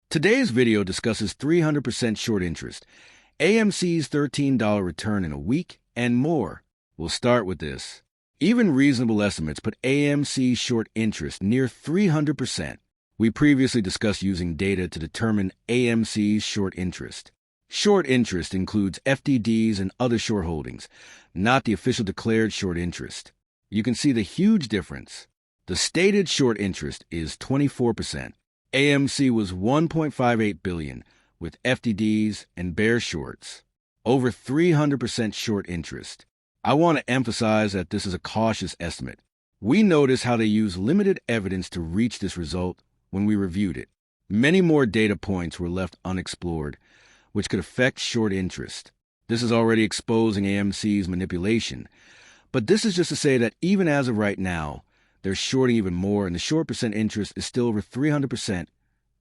Today's video discusses 300% short interest, AMC's $13 return in a week, and more. We'll start with this. Even reasonable estimates put AMC's short interest near 300%. We previously discussed using data to determine AMC's short interest. Short interest includes FTDs and other short holdings, not the official declared short interest. You can see the huge difference. The stated short interest is 24%. AMC was $1.58 billion, with FTDs and bear shorts. Over 300% short interest. I want to emphasize that this is a cautious estimate. We noticed how they used limited evidence to reach this result when we reviewed it. Many more data points were left unexplored, which could affect short interest. This is already exposing AMC's manipulation. But this is just to say that even as of right now, they're shorting even more, and the short percent interest is still over 300%,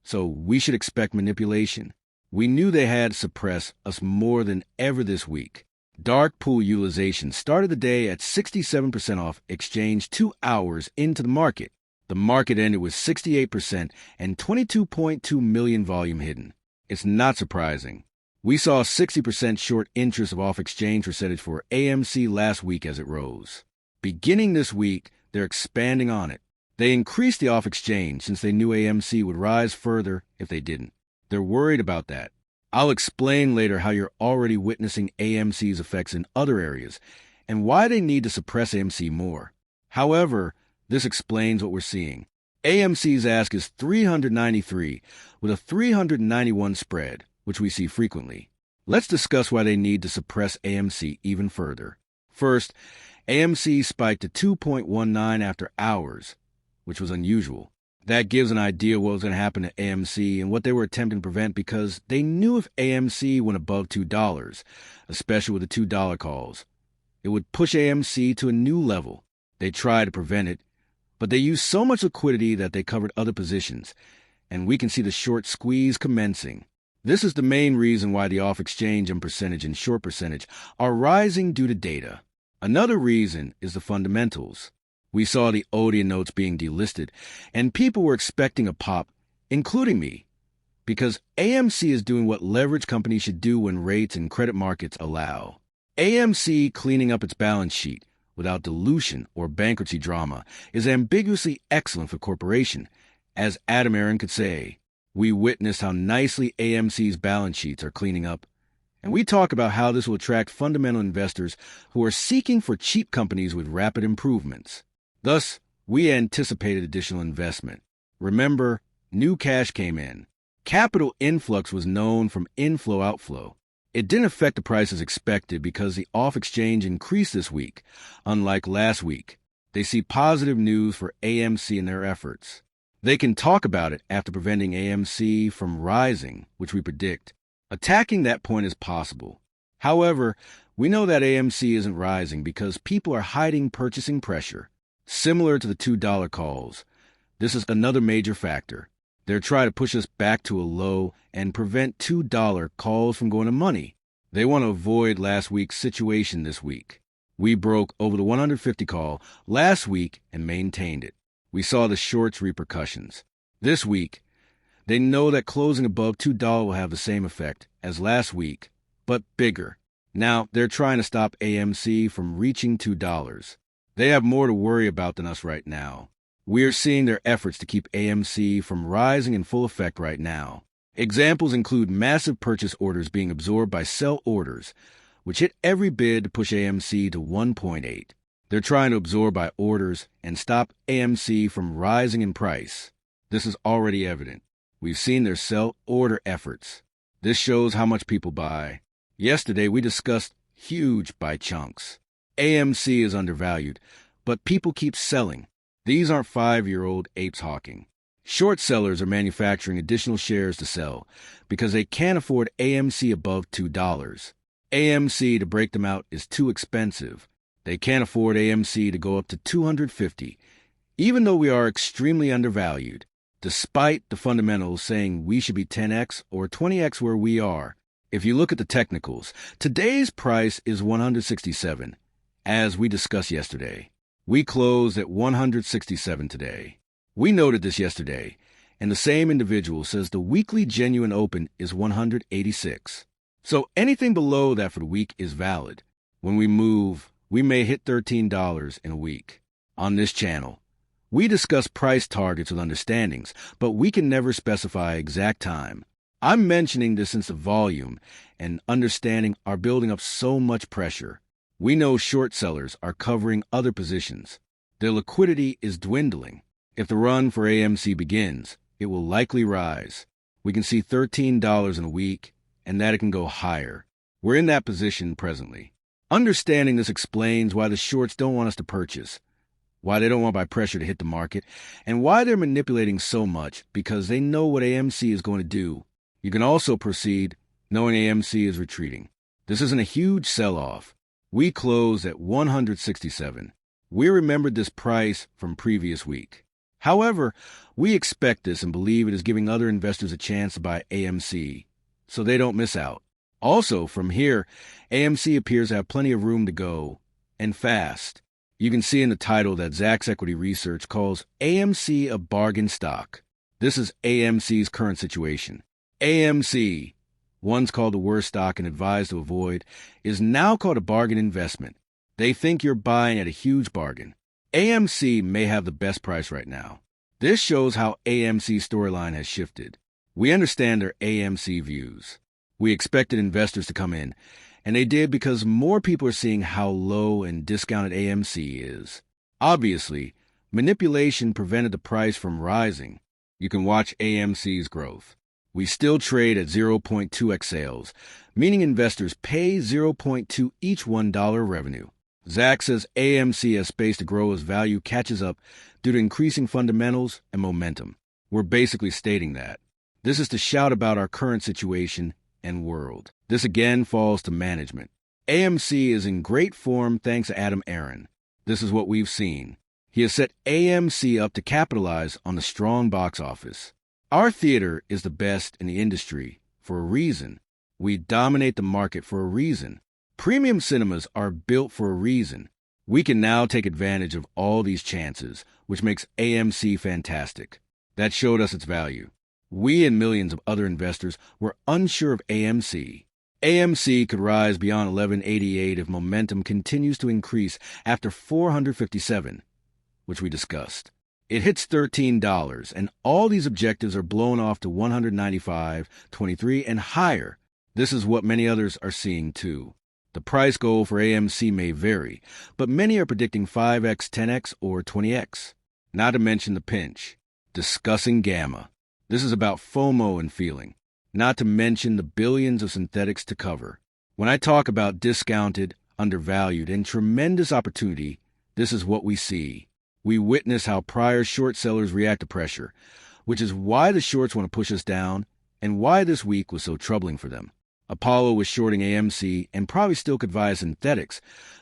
so we should expect manipulation. We knew they had suppressed us more than ever this week. Dark pool utilization started the day at 67% off exchange 2 hours into the market. The market ended with 68% and 22.2 million volume hidden. It's not surprising. We saw 60% short interest of off-exchange percentage for AMC last week as it rose. Beginning this week, they're expanding on it. They increased the off-exchange since they knew AMC would rise further if they didn't. They're worried about that. I'll explain later how you're already witnessing AMC's effects in other areas and why they need to suppress AMC more. However, this explains what we're seeing. AMC's ask is 393 with a 391 spread, which we see frequently. Let's discuss why they need to suppress AMC even further. First, AMC spiked to 2.19 after hours, which was unusual. That gives an idea of what was going to happen to AMC and what they were attempting to prevent, because they knew if AMC went above $2, especially with the $2 calls, it would push AMC to a new level. They tried to prevent it, but they used so much liquidity that they covered other positions, and we can see the short squeeze commencing. This is the main reason why the off-exchange and short percentage are rising due to data. Another reason is the fundamentals. We saw the Odeon notes being delisted, and people were expecting a pop, including me, because AMC is doing what leverage companies should do when rates and credit markets allow. AMC cleaning up its balance sheet without dilution or bankruptcy drama is ambiguously excellent for corporation. As Adam Aaron could say, we witnessed how nicely AMC's balance sheets are cleaning up, and we talk about how this will attract fundamental investors who are seeking for cheap companies with rapid improvements. Thus, we anticipated additional investment. Remember, new cash came in. Capital influx was known from inflow-outflow. It didn't affect the price as expected because the off-exchange increased this week, unlike last week. They see positive news for AMC in their efforts. They can talk about it after preventing AMC from rising, which we predict. Attacking that point is possible. However, we know that AMC isn't rising because people are hiding purchasing pressure. Similar to the $2 calls, this is another major factor. They're trying to push us back to a low and prevent $2 calls from going to money. They want to avoid last week's situation this week. We broke over the 150 call last week and maintained it. We saw the shorts repercussions. This week, they know that closing above $2 will have the same effect as last week, but bigger. Now, they're trying to stop AMC from reaching $2. They have more to worry about than us right now. We are seeing their efforts to keep AMC from rising in full effect right now. Examples include massive purchase orders being absorbed by sell orders, which hit every bid to push AMC to 1.8. They're trying to absorb by orders and stop AMC from rising in price. This is already evident. We've seen their sell order efforts. This shows how much people buy. Yesterday, we discussed huge buy chunks. AMC is undervalued, but people keep selling. These aren't 5-year-old apes hawking. Short sellers are manufacturing additional shares to sell because they can't afford AMC above $2. AMC, to break them out, is too expensive. They can't afford AMC to go up to $250, even though we are extremely undervalued. Despite the fundamentals saying we should be 10x or 20x where we are. If you look at the technicals, today's price is 167, as we discussed yesterday. We closed at 167 today. We noted this yesterday, And the same individual says the weekly genuine open is 186. So anything below that for the week is valid. When we move, we may hit $13 in a week. On this channel, we discuss price targets with understandings, but we can never specify exact time. I'm mentioning this since the volume and understanding are building up so much pressure. We know short sellers are covering other positions. Their liquidity is dwindling. If the run for AMC begins, it will likely rise. We can see $13 in a week, and that it can go higher. We're in that position presently. Understanding this explains why the shorts don't want us to purchase, why they don't want by pressure to hit the market, and why they're manipulating so much, because they know what AMC is going to do. You can also proceed knowing AMC is retreating. This isn't a huge sell-off. We closed at 167. We remembered this price from previous week. However, we expect this and believe it is giving other investors a chance to buy AMC, so they don't miss out. Also, from here, AMC appears to have plenty of room to go, and fast. You can see in the title that Zacks Equity Research calls AMC a bargain stock. This is AMC's current situation. AMC, once called the worst stock and advised to avoid, is now called a bargain investment. They think you're buying at a huge bargain. AMC may have the best price right now. This shows how AMC's storyline has shifted. We understand their AMC views. We expected investors to come in, and they did because more people are seeing how low and discounted AMC is. Obviously, manipulation prevented the price from rising. You can watch AMC's growth. We still trade at 0.2x sales, meaning investors pay 0.2 each $1 revenue. Zach says AMC has space to grow as value catches up due to increasing fundamentals and momentum. We're basically stating that. This is to shout about our current situation and world. This again falls to management. AMC is in great form thanks to Adam Aron. This is what we've seen. He has set AMC up to capitalize on the strong box office. Our theater is the best in the industry for a reason. We dominate the market for a reason. Premium cinemas are built for a reason. We can now take advantage of all these chances, which makes AMC fantastic. That showed us its value. We and millions of other investors were unsure of AMC. AMC could rise beyond 1188 if momentum continues to increase after 457, which we discussed. It hits $13, and all these objectives are blown off to 195, 23, and higher. This is what many others are seeing too. The price goal for AMC may vary, but many are predicting 5x, 10x, or 20x. Not to mention the pinch. Discussing gamma. This is about FOMO and feeling. Not to mention the billions of synthetics to cover. When I talk about discounted, undervalued, and tremendous opportunity, this is what we see. We witness how prior short sellers react to pressure, which is why the shorts want to push us down and why this week was so troubling for them. Apollo was shorting AMC and probably still could buy synthetics,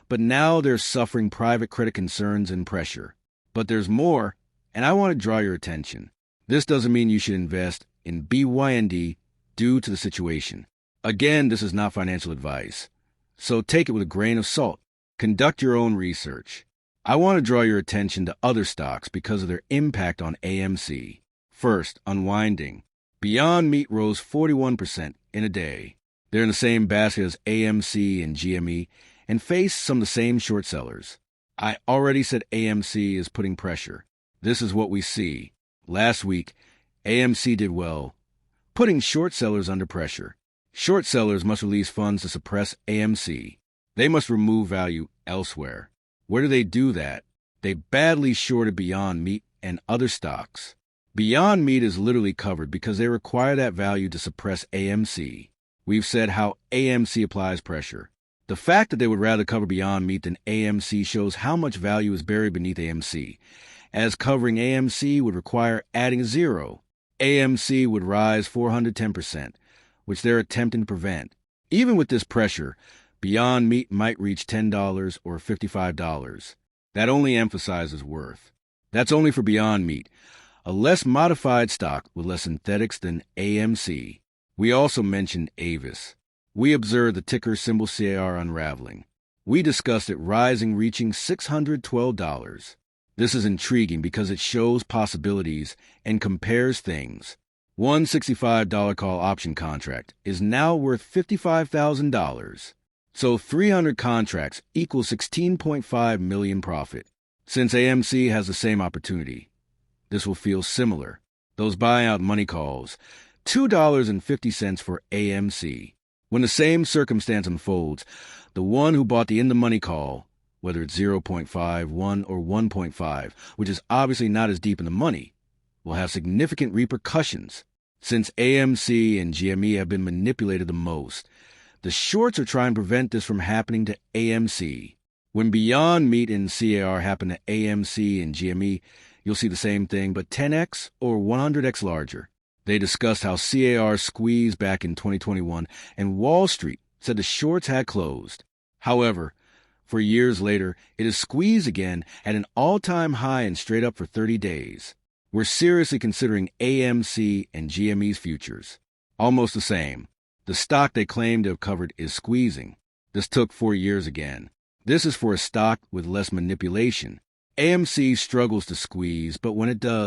but now they're suffering private credit concerns and pressure. But there's more, and I want to draw your attention. This doesn't mean you should invest in BYND due to the situation. Again, this is not financial advice, so take it with a grain of salt. Conduct your own research. I want to draw your attention to other stocks because of their impact on AMC. First, unwinding. Beyond Meat rose 41% in a day. They're in the same basket as AMC and GME and face some of the same short sellers. I already said AMC is putting pressure. This is what we see. Last week, AMC did well, putting short sellers under pressure. Short sellers must release funds to suppress AMC. They must remove value elsewhere. Where do they do that? They badly shorted Beyond Meat and other stocks. Beyond Meat is literally covered because they require that value to suppress AMC. We've said how AMC applies pressure. The fact that they would rather cover Beyond Meat than AMC shows how much value is buried beneath AMC, as covering AMC would require adding a zero. AMC would rise 410%, which they're attempting to prevent. Even with this pressure, Beyond Meat might reach $10 or $55. That only emphasizes worth. That's only for Beyond Meat, a less modified stock with less synthetics than AMC. We also mentioned Avis. We observed the ticker symbol CAR unraveling. We discussed it rising, reaching $612. This is intriguing because it shows possibilities and compares things. One $65 call option contract is now worth $55,000. So 300 contracts equals 16.5 million profit. Since AMC has the same opportunity, this will feel similar. Those buyout money calls, $2.50 for AMC. When the same circumstance unfolds, the one who bought the in-the-money call, whether it's 0.5, 1, or 1.5, which is obviously not as deep in the money, will have significant repercussions. Since AMC and GME have been manipulated the most, the shorts are trying to prevent this from happening to AMC. When Beyond Meat and CAR happen to AMC and GME, you'll see the same thing, but 10x or 100x larger. They discussed how CAR squeezed back in 2021, and Wall Street said the shorts had closed. However, for years later, it is squeezed again at an all-time high and straight up for 30 days. We're seriously considering AMC and GME's futures. Almost the same. The stock they claim to have covered is squeezing. This took 4 years again. This is for a stock with less manipulation. AMC struggles to squeeze, but when it does,